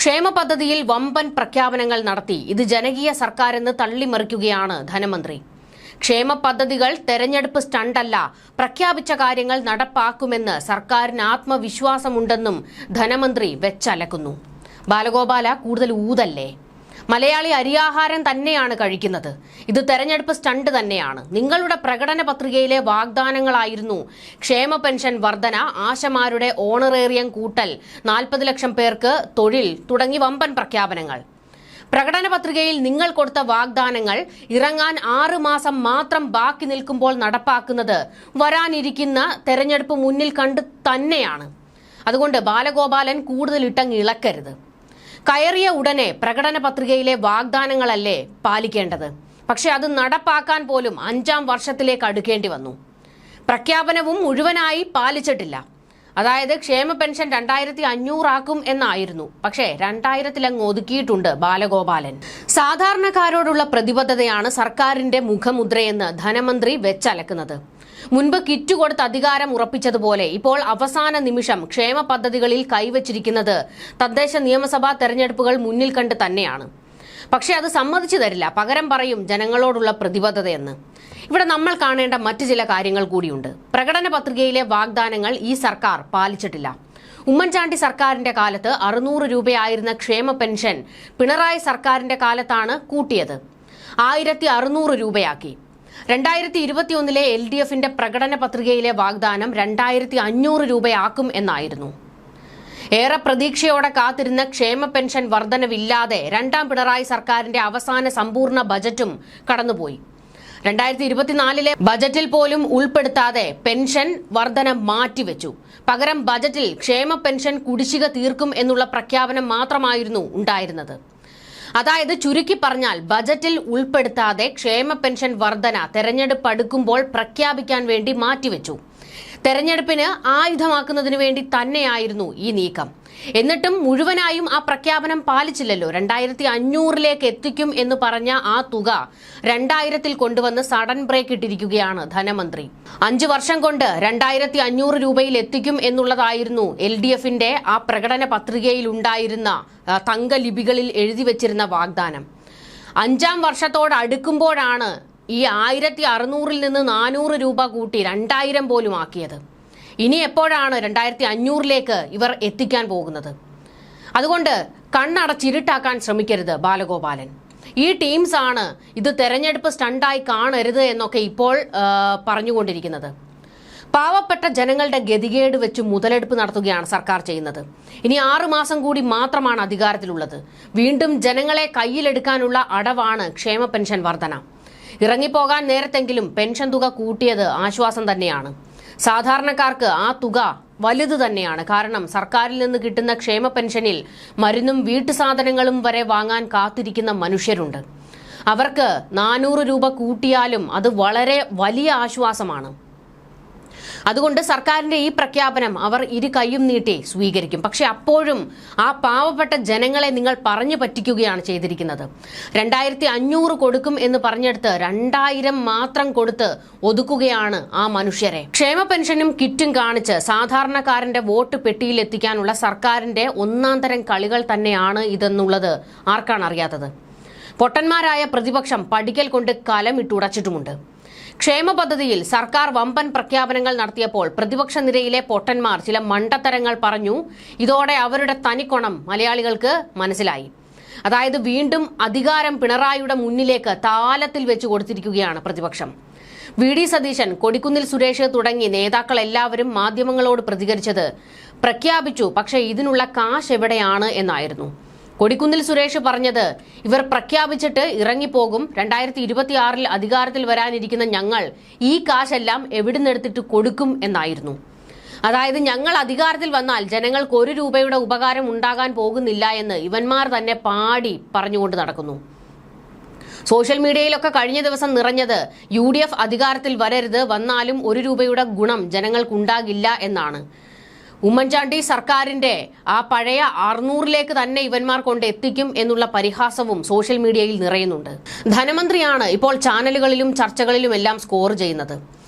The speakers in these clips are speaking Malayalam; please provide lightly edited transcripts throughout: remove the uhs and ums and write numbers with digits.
ക്ഷേമ പദ്ധതിയിൽ വമ്പൻ പ്രഖ്യാപനങ്ങൾ നടത്തി ഇത് ജനകീയ സർക്കാരെന്ന് തള്ളിമറിക്കുകയാണ് ധനമന്ത്രി. ക്ഷേമ പദ്ധതികൾ തെരഞ്ഞെടുപ്പ് സ്റ്റണ്ടല്ല, പ്രഖ്യാപിച്ച കാര്യങ്ങൾ നടപ്പാക്കുമെന്ന് സർക്കാരിന് ആത്മവിശ്വാസമുണ്ടെന്നും ധനമന്ത്രി വെച്ചലക്കുന്നു. ബാലഗോപാല, കൂടുതൽ ഊതല്ലേ? മലയാളി അരിയാഹാരം തന്നെയാണ് കഴിക്കുന്നത്. ഇത് തെരഞ്ഞെടുപ്പ് സ്റ്റണ്ട് തന്നെയാണ്. നിങ്ങളുടെ പ്രകടന പത്രികയിലെ വാഗ്ദാനങ്ങളായിരുന്നു ക്ഷേമ പെൻഷൻ വർധന, ആശമാരുടെ ഓണറേറിയം കൂട്ടൽ, 40 ലക്ഷം പേർക്ക് തൊഴിൽ തുടങ്ങി വമ്പൻ പ്രഖ്യാപനങ്ങൾ. പ്രകടന പത്രികയിൽ നിങ്ങൾ കൊടുത്ത വാഗ്ദാനങ്ങൾ ഇറങ്ങാൻ 6 മാസം മാത്രം ബാക്കി നിൽക്കുമ്പോൾ നടപ്പാക്കുന്നത് വരാനിരിക്കുന്ന തെരഞ്ഞെടുപ്പ് മുന്നിൽ കണ്ട് തന്നെയാണ്. അതുകൊണ്ട് ബാലഗോപാലൻ കൂടുതൽ ഇട്ടങ്ങ് ഇളക്കരുത്. കയറിയ ഉടനെ പ്രകടന പത്രികയിലെ വാഗ്ദാനങ്ങളല്ലേ പാലിക്കേണ്ടത്. പക്ഷെ അത് നടപ്പാക്കാൻ പോലും 5ാം വർഷത്തിലേക്ക് അടുക്കേണ്ടി വന്നു. പ്രഖ്യാപനവും മുഴുവനായി പാലിച്ചിട്ടില്ല. അതായത് ക്ഷേമ പെൻഷൻ 2500 ആക്കും എന്നായിരുന്നു. പക്ഷേ 2000 ഒതുക്കിയിട്ടുണ്ട് ബാലഗോപാലൻ. സാധാരണക്കാരോടുള്ള പ്രതിബദ്ധതയാണ് സർക്കാരിന്റെ മുഖമുദ്രയെന്ന് ധനമന്ത്രി വെച്ചലക്കുന്നത്. മുൻപ് കിറ്റ് കൊടുത്ത് അധികാരം ഉറപ്പിച്ചതുപോലെ ഇപ്പോൾ അവസാന നിമിഷം ക്ഷേമ പദ്ധതികളിൽ കൈവച്ചിരിക്കുന്നത് തദ്ദേശ നിയമസഭാ തെരഞ്ഞെടുപ്പുകൾ മുന്നിൽ കണ്ട് തന്നെയാണ്. പക്ഷെ അത് സമ്മതിച്ചു തരില്ല. പകരം പറയും ജനങ്ങളോടുള്ള പ്രതിബദ്ധതയെന്ന്. ഇവിടെ നമ്മൾ കാണേണ്ട മറ്റു ചില കാര്യങ്ങൾ കൂടിയുണ്ട്. പ്രകടന പത്രികയിലെ വാഗ്ദാനങ്ങൾ ഈ സർക്കാർ പാലിച്ചിട്ടില്ല. ഉമ്മൻചാണ്ടി സർക്കാരിന്റെ കാലത്ത് 600 രൂപയായിരുന്ന ക്ഷേമ പെൻഷൻ പിണറായി സർക്കാരിന്റെ കാലത്താണ് കൂട്ടിയത്. 1600 രൂപയാക്കി. 2021 LDFന്റെ പ്രകടന പത്രികയിലെ വാഗ്ദാനം 2500 രൂപയാക്കും എന്നായിരുന്നു. ഏറെ പ്രതീക്ഷയോടെ കാത്തിരുന്ന ക്ഷേമ പെൻഷൻ വർധനവില്ലാതെ 2ാം പിണറായി സർക്കാരിന്റെ അവസാന സമ്പൂർണ്ണ ബജറ്റും കടന്നുപോയി. 2024 ബജറ്റിൽ പോലും ഉൾപ്പെടുത്താതെ പെൻഷൻ വർധന മാറ്റിവെച്ചു. പകരം ബജറ്റിൽ ക്ഷേമ പെൻഷൻ കുടിശ്ശിക തീർക്കും എന്നുള്ള പ്രഖ്യാപനം മാത്രമായിരുന്നു ഉണ്ടായിരുന്നത്. അതായത് ചുരുക്കി പറഞ്ഞാൽ ബജറ്റിൽ ഉൾപ്പെടുത്താതെ ക്ഷേമ പെൻഷൻ വർധന തെരഞ്ഞെടുപ്പ് അടുക്കുമ്പോൾ പ്രഖ്യാപിക്കാൻ വേണ്ടി മാറ്റിവെച്ചു. തെരഞ്ഞെടുപ്പിന് ആയുധമാക്കുന്നതിനു വേണ്ടി തന്നെയായിരുന്നു ഈ നീക്കം. എന്നിട്ടും മുഴുവനായും ആ പ്രഖ്യാപനം പാലിച്ചില്ലല്ലോ. 2500 എത്തിക്കും എന്ന് പറഞ്ഞ ആ തുക 2000 കൊണ്ടുവന്ന് സഡൻ ബ്രേക്ക് ഇട്ടിരിക്കുകയാണ് ധനമന്ത്രി. 5 വർഷം കൊണ്ട് 2500 രൂപയിൽ എത്തിക്കും എന്നുള്ളതായിരുന്നു LDFന്റെ ആ പ്രകടന പത്രികയിൽ ഉണ്ടായിരുന്ന തങ്കലിപികളിൽ എഴുതി വെച്ചിരുന്ന വാഗ്ദാനം. 5ാം വർഷത്തോട് അടുക്കുമ്പോഴാണ് ഈ 1600 നിന്ന് 400 രൂപ കൂട്ടി 2000 പോലും ആക്കിയത്. ഇനി എപ്പോഴാണ് 2500 ഇവർ എത്തിക്കാൻ പോകുന്നത്? അതുകൊണ്ട് കണ്ണടച്ചിരുട്ടാക്കാൻ ശ്രമിക്കരുത് ബാലഗോപാലൻ. ഈ ടീംസ് ആണ് ഇത് തെരഞ്ഞെടുപ്പ് സ്റ്റണ്ടായി കാണരുത് എന്നൊക്കെ ഇപ്പോൾ പറഞ്ഞുകൊണ്ടിരിക്കുന്നത്. പാവപ്പെട്ട ജനങ്ങളുടെ ഗതികേട് വെച്ച് മുതലെടുപ്പ് നടത്തുകയാണ് സർക്കാർ ചെയ്യുന്നത്. ഇനി 6 മാസം കൂടി മാത്രമാണ് അധികാരത്തിലുള്ളത്. വീണ്ടും ജനങ്ങളെ കയ്യിലെടുക്കാനുള്ള അടവാണ് ക്ഷേമ പെൻഷൻ വർധന. ഇറങ്ങിപ്പോകാൻ നേരത്തെങ്കിലും പെൻഷൻ തുക കൂട്ടിയത് ആശ്വാസം തന്നെയാണ്. സാധാരണക്കാർക്ക് ആ തുക വലുത് തന്നെയാണ്. കാരണം സർക്കാരിൽ നിന്ന് കിട്ടുന്ന ക്ഷേമ പെൻഷനിൽ മരുന്നും വീട്ടുസാധനങ്ങളും വരെ വാങ്ങാൻ കാത്തിരിക്കുന്ന മനുഷ്യരുണ്ട്. അവർക്ക് 400 രൂപ കൂട്ടിയാലും അത് വളരെ വലിയ ആശ്വാസമാണ്. അതുകൊണ്ട് സർക്കാരിന്റെ ഈ പ്രഖ്യാപനം അവർ ഇരു കൈയും നീട്ടി സ്വീകരിക്കും. പക്ഷെ അപ്പോഴും ആ പാവപ്പെട്ട ജനങ്ങളെ നിങ്ങൾ പറഞ്ഞു പറ്റിക്കുകയാണ് ചെയ്തിരിക്കുന്നത്. 2500 കൊടുക്കും എന്ന് പറഞ്ഞെടുത്ത് 2000 മാത്രം കൊടുത്ത് ഒതുക്കുകയാണ് ആ മനുഷ്യരെ. ക്ഷേമ പെൻഷനും കിറ്റും കാണിച്ച് സാധാരണക്കാരന്റെ വോട്ട് പെട്ടിയിൽ എത്തിക്കാനുള്ള സർക്കാരിന്റെ 1ാം തരം കളികൾ തന്നെയാണ് ഇതെന്നുള്ളത് ആർക്കാണ് അറിയാത്തത്? പൊട്ടന്മാരായ പ്രതിപക്ഷം പടിക്കൽ കൊണ്ട് കലമിട്ടുടച്ചിട്ടുമുണ്ട്. ക്ഷേമ പദ്ധതിയിൽ സർക്കാർ വമ്പൻ പ്രഖ്യാപനങ്ങൾ നടത്തിയപ്പോൾ പ്രതിപക്ഷ നിരയിലെ പൊട്ടന്മാർ ചില മണ്ടത്തരങ്ങൾ പറഞ്ഞു. ഇതോടെ അവരുടെ തനിക്കൊണം മലയാളികൾക്ക് മനസ്സിലായി. അതായത് വീണ്ടും അധികാരം പിണറായിയുടെ മുന്നിലേക്ക് താലത്തിൽ വെച്ച് കൊടുത്തിരിക്കുകയാണ് പ്രതിപക്ഷം. VD സതീശൻ, കൊടിക്കുന്നിൽ സുരേഷ് തുടങ്ങി നേതാക്കൾ എല്ലാവരും മാധ്യമങ്ങളോട് പ്രതികരിച്ചത് പ്രഖ്യാപിച്ചു, പക്ഷേ ഇതിനുള്ള കാശ് എവിടെയാണ് എന്നായിരുന്നു. കൊടിക്കുന്നിൽ സുരേഷ് പറഞ്ഞത് ഇവർ പ്രഖ്യാപിച്ചിട്ട് ഇറങ്ങിപ്പോകും, 2026 അധികാരത്തിൽ വരാനിരിക്കുന്ന ഞങ്ങൾ ഈ കാശെല്ലാം എവിടുന്നെടുത്തിട്ട് കൊടുക്കും എന്നായിരുന്നു. അതായത് ഞങ്ങൾ അധികാരത്തിൽ വന്നാൽ ജനങ്ങൾക്ക് 1 രൂപയുടെ ഉപകാരം ഉണ്ടാകാൻ പോകുന്നില്ല എന്ന് ഇവന്മാർ തന്നെ പാടി പറഞ്ഞുകൊണ്ട് നടക്കുന്നു. സോഷ്യൽ മീഡിയയിലൊക്കെ കഴിഞ്ഞ ദിവസം നിറഞ്ഞത് UDF അധികാരത്തിൽ വരരുത്, വന്നാലും 1 രൂപയുടെ ഗുണം ജനങ്ങൾക്കുണ്ടാകില്ല എന്നാണ്. ഉമ്മൻചാണ്ടി സർക്കാരിന്റെ ആ പഴയ 600 തന്നെ ഇവന്മാർ കൊണ്ട് എത്തിക്കും എന്നുള്ള പരിഹാസവും സോഷ്യൽ മീഡിയയിൽ നിറയുന്നുണ്ട്. ധനമന്ത്രിയാണ് ഇപ്പോൾ ചാനലുകളിലും ചർച്ചകളിലും എല്ലാം സ്കോർ ചെയ്യുന്നത്.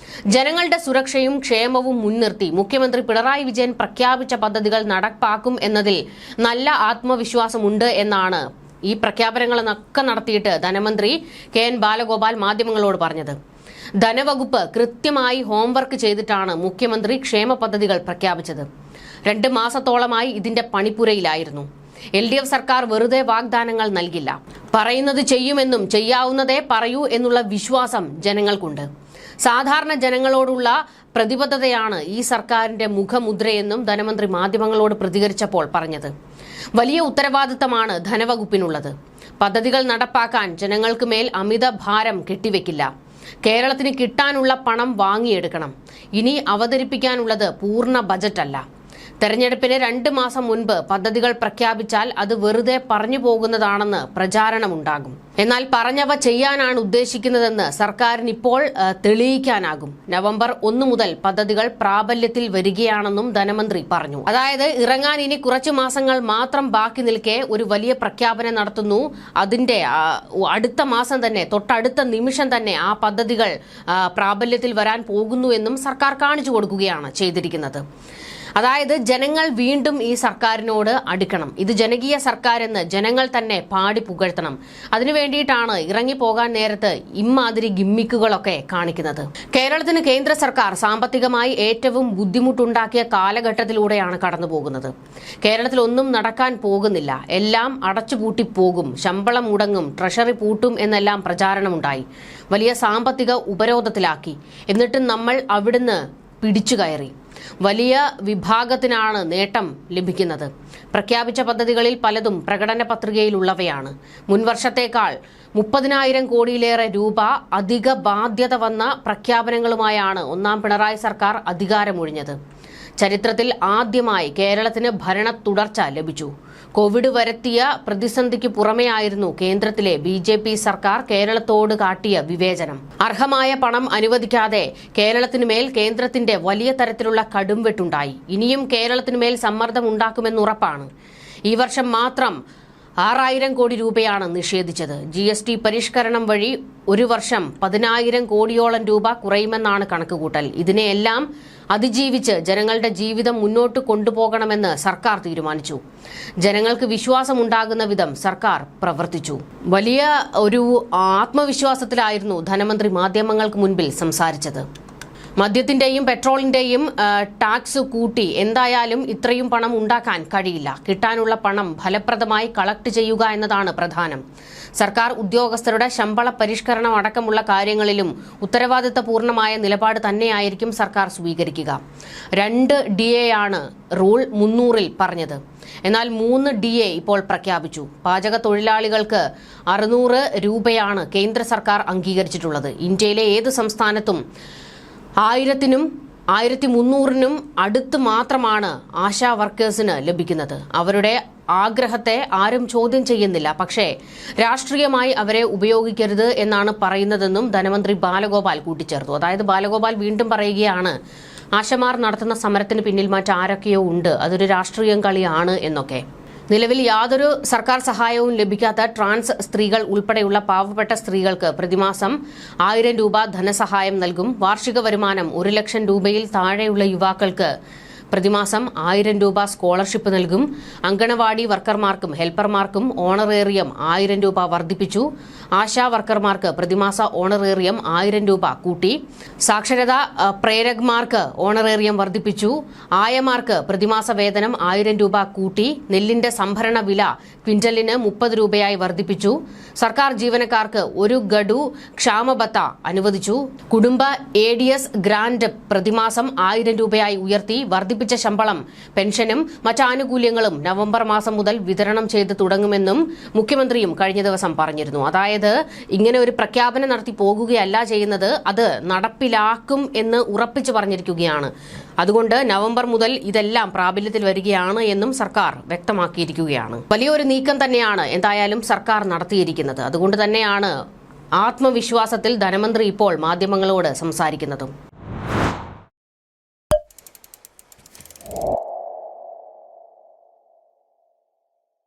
ജനങ്ങളുടെ സുരക്ഷയും ക്ഷേമവും മുൻനിർത്തി മുഖ്യമന്ത്രി പിണറായി വിജയൻ പ്രഖ്യാപിച്ച പദ്ധതികൾ നടപ്പാക്കും എന്നതിൽ നല്ല ആത്മവിശ്വാസമുണ്ട് എന്നാണ് ഈ പ്രഖ്യാപനങ്ങളൊക്കെ നടത്തിയിട്ട് ധനമന്ത്രി കെ.എൻ. ബാലഗോപാൽ മാധ്യമങ്ങളോട് പറഞ്ഞത്. ധനവകുപ്പ് കൃത്യമായി ഹോംവർക്ക് ചെയ്തിട്ടാണ് മുഖ്യമന്ത്രി ക്ഷേമ പദ്ധതികൾ പ്രഖ്യാപിച്ചത്. 2 മാസത്തോളമായി ഇതിന്റെ പണിപ്പുരയിലായിരുന്നു. LDF സർക്കാർ വെറുതെ വാഗ്ദാനങ്ങൾ നൽകില്ല. പറയുന്നത് ചെയ്യുമെന്നും ചെയ്യാവുന്നതേ പറയൂ എന്നുള്ള വിശ്വാസം ജനങ്ങൾക്കുണ്ട്. സാധാരണ ജനങ്ങളോടുള്ള പ്രതിബദ്ധതയാണ് ഈ സർക്കാരിന്റെ മുഖമുദ്രയെന്നും ധനമന്ത്രി മാധ്യമങ്ങളോട് പ്രതികരിച്ചപ്പോൾ പറഞ്ഞത്. വലിയ ഉത്തരവാദിത്തമാണ് ധനവകുപ്പിനുള്ളത്. പദ്ധതികൾ നടപ്പാക്കാൻ ജനങ്ങൾക്ക് മേൽ അമിത ഭാരം കെട്ടിവെക്കില്ല. കേരളത്തിന് കിട്ടാനുള്ള പണം വാങ്ങിയെടുക്കണം. ഇനി അവതരിപ്പിക്കാനുള്ളത് പൂർണ്ണ ബജറ്റല്ല. തെരഞ്ഞെടുപ്പിന് 2 മാസം മുൻപ് പദ്ധതികൾ പ്രഖ്യാപിച്ചാൽ അത് വെറുതെ പറഞ്ഞു പോകുന്നതാണെന്ന് പ്രചാരണമുണ്ടാകും. എന്നാൽ പറഞ്ഞവ ചെയ്യാനാണ് ഉദ്ദേശിക്കുന്നതെന്ന് സർക്കാരിന് ഇപ്പോൾ തെളിയിക്കാനാകും. നവംബർ 1 മുതൽ പദ്ധതികൾ പ്രാബല്യത്തിൽ വരികയാണെന്നും ധനമന്ത്രി പറഞ്ഞു. അതായത് ഇറങ്ങാൻ ഇനി കുറച്ചു മാസങ്ങൾ മാത്രം ബാക്കി നിൽക്കെ ഒരു വലിയ പ്രഖ്യാപനം നടത്തുന്നു. അതിന്റെ അടുത്ത മാസം തന്നെ, തൊട്ടടുത്ത നിമിഷം തന്നെ ആ പദ്ധതികൾ പ്രാബല്യത്തിൽ വരാൻ പോകുന്നു എന്നും സർക്കാർ കാണിച്ചു കൊടുക്കുകയാണ് ചെയ്തിരിക്കുന്നത്. അതായത് ജനങ്ങൾ വീണ്ടും ഈ സർക്കാരിനോട് അടുക്കണം. ഇത് ജനകീയ സർക്കാർ എന്ന് ജനങ്ങൾ തന്നെ പാടി പുകഴ്ത്തണം. അതിനു വേണ്ടിയിട്ടാണ് ഇറങ്ങിപ്പോകാൻ നേരത്ത് ഇമ്മാതിരി ഗിമ്മിക്കുകളൊക്കെ കാണിക്കുന്നത്. കേരളത്തിന് കേന്ദ്ര സർക്കാർ സാമ്പത്തികമായി ഏറ്റവും ബുദ്ധിമുട്ടുണ്ടാക്കിയ കാലഘട്ടത്തിലൂടെയാണ് കടന്നുപോകുന്നത്. കേരളത്തിൽ ഒന്നും നടക്കാൻ പോകുന്നില്ല. എല്ലാം അടച്ചുപൂട്ടി പോകും, ശമ്പളം മുടങ്ങും, ട്രഷറി പൂട്ടും എന്നെല്ലാം പ്രചാരണമുണ്ടായി. വലിയ സാമ്പത്തിക ഉപരോധത്തിലാക്കി. എന്നിട്ടും നമ്മൾ അവിടുന്ന് പിടിച്ചു കയറി. വലിയ വിഭാഗത്തിനാണ് നേട്ടം ലഭിക്കുന്നത്. പ്രഖ്യാപിച്ച പദ്ധതികളിൽ പലതും പ്രകടന പത്രികയിലുള്ളവയാണ്. മുൻവർഷത്തേക്കാൾ 30,000 കോടിയിലേറെ രൂപ അധിക ബാധ്യത വന്ന പ്രഖ്യാപനങ്ങളുമായാണ് 1ാം പിണറായി സർക്കാർ അധികാരമൊഴിഞ്ഞത്. ചരിത്രത്തിൽ ആദ്യമായി കേരളത്തിന് ഭരണ തുടർച്ച ലഭിച്ചു. കോവിഡ് വരുത്തിയ പ്രതിസന്ധിക്ക് പുറമെയായിരുന്നു കേന്ദ്രത്തിലെ BJP സർക്കാർ കേരളത്തോട് കാട്ടിയ വിവേചനം. അർഹമായ പണം അനുവദിക്കാതെ കേരളത്തിനുമേൽ കേന്ദ്രത്തിന്റെ വലിയ തരത്തിലുള്ള കടുംവെട്ടുണ്ടായി. ഇനിയും കേരളത്തിനുമേൽ സമ്മർദ്ദം ഉണ്ടാക്കുമെന്നുറപ്പാണ്. ഈ വർഷം മാത്രം 6,000 കോടി രൂപയാണ് നിഷേധിച്ചത്. GST പരിഷ്കരണം വഴി ഒരു വർഷം 10,000 കോടിയോളം രൂപ കുറയുമെന്നാണ് കണക്കുകൂട്ടൽ. ഇതിനെയെല്ലാം അതിജീവിച്ച് ജനങ്ങളുടെ ജീവിതം മുന്നോട്ട് കൊണ്ടുപോകണമെന്ന് സർക്കാർ തീരുമാനിച്ചു. ജനങ്ങൾക്ക് വിശ്വാസമുണ്ടാകുന്ന വിധം സർക്കാർ പ്രവർത്തിച്ചു. വലിയ ഒരു ആത്മവിശ്വാസത്തിലായിരുന്നു ധനമന്ത്രി മാധ്യമങ്ങൾക്ക് മുൻപിൽ സംസാരിച്ചത്. മദ്യത്തിന്റെയും പെട്രോളിന്റെയും ടാക്സ് കൂട്ടി എന്തായാലും ഇത്രയും പണം ഉണ്ടാക്കാൻ കഴിയില്ല. കിട്ടാനുള്ള പണം ഫലപ്രദമായി കളക്ട് ചെയ്യുക എന്നതാണ് പ്രധാനം. സർക്കാർ ഉദ്യോഗസ്ഥരുടെ ശമ്പള പരിഷ്കരണം അടക്കമുള്ള കാര്യങ്ങളിലും ഉത്തരവാദിത്തപൂർണമായ നിലപാട് തന്നെയായിരിക്കും സർക്കാർ സ്വീകരിക്കുക. 2 DA ആണ് റൂൾ 300-ൽ പറഞ്ഞത്. എന്നാൽ 3 DA ഇപ്പോൾ പ്രഖ്യാപിച്ചു. പാചക തൊഴിലാളികൾക്ക് 600 രൂപയാണ് കേന്ദ്ര സർക്കാർ അംഗീകരിച്ചിട്ടുള്ളത്. ഇന്ത്യയിലെ ഏത് സംസ്ഥാനത്തും 1000-നും 1300-നും അടുത്ത് മാത്രമാണ് ആശാ വർക്കേഴ്സിന് ലഭിക്കുന്നത്. അവരുടെ ആഗ്രഹത്തെ ആരും ചോദ്യം ചെയ്യുന്നില്ല. പക്ഷേ രാഷ്ട്രീയമായി അവരെ ഉപയോഗിക്കരുത് എന്നാണ് പറയുന്നതെന്നും ധനമന്ത്രി ബാലഗോപാൽ കൂട്ടിച്ചേർത്തു. അതായത് ബാലഗോപാൽ വീണ്ടും പറയുകയാണ്, ആശമാർ നടത്തുന്ന സമരത്തിന് പിന്നിൽ മറ്റാരൊക്കെയോ ഉണ്ട്, അതൊരു രാഷ്ട്രീയം കളിയാണ് എന്നൊക്കെ. നിലവിൽ യാതൊരു സർക്കാർ സഹായവും ലഭിക്കാത്ത ട്രാൻസ് സ്ത്രീകൾ ഉൾപ്പെടെയുള്ള പാവപ്പെട്ട സ്ത്രീകൾക്ക് പ്രതിമാസം 1000 രൂപ ധനസഹായം നൽകും. വാർഷിക വരുമാനം 1 ലക്ഷം രൂപയിൽ താഴെയുള്ള യുവാക്കൾക്ക് പ്രതിമാസം 1000 രൂപ സ്കോളർഷിപ്പ് നൽകും. അങ്കണവാടി വർക്കർമാർക്കും ഹെൽപ്പർമാർക്കും ഓണറേറിയം 1000 രൂപ വർദ്ധിപ്പിച്ചു. ആശാ വർക്കർമാർക്ക് പ്രതിമാസ ഓണറേറിയം 1000 രൂപ കൂട്ടി. സാക്ഷരതാ പ്രേരകന്മാർക്ക് ഓണറേറിയം വർദ്ധിപ്പിച്ചു. ആയമാർക്ക് പ്രതിമാസ വേതനം 1000 രൂപ കൂട്ടി. നെല്ലിന്റെ സംഭരണ വില ക്വിന്റലിന് 30 രൂപയായി വർദ്ധിപ്പിച്ചു. സർക്കാർ ജീവനക്കാർക്ക് 1 ഗഡു ക്ഷാമബത്ത അനുവദിച്ചു. കുടുംബ ADS ഗ്രാന്റ് പ്രതിമാസം 1000 രൂപയായി ഉയർത്തി. വർദ്ധിപ്പിച്ച ശമ്പളം, പെൻഷനും മറ്റാനുകൂല്യങ്ങളും നവംബർ മാസം മുതൽ വിതരണം ചെയ്ത് തുടങ്ങുമെന്നും മുഖ്യമന്ത്രിയും കഴിഞ്ഞ ദിവസം പറഞ്ഞിരുന്നു. അതായത് ഇങ്ങനെ ഒരു പ്രഖ്യാപനം നടത്തി പോകുകയല്ല ചെയ്യുന്നത്, അത് നടപ്പിലാക്കും എന്ന് ഉറപ്പിച്ചു പറഞ്ഞിരിക്കുകയാണ്. അതുകൊണ്ട് നവംബർ മുതൽ ഇതെല്ലാം പ്രാബല്യത്തിൽ വരികയാണ് എന്നും സർക്കാർ വ്യക്തമാക്കിയിരിക്കുകയാണ്. വലിയൊരു നീക്കം തന്നെയാണ് എന്തായാലും സർക്കാർ നടത്തിയിരിക്കുന്നത്. അതുകൊണ്ട് തന്നെയാണ് ആത്മവിശ്വാസത്തിൽ ധനമന്ത്രി ഇപ്പോൾ മാധ്യമങ്ങളോട് സംസാരിക്കുന്നതും.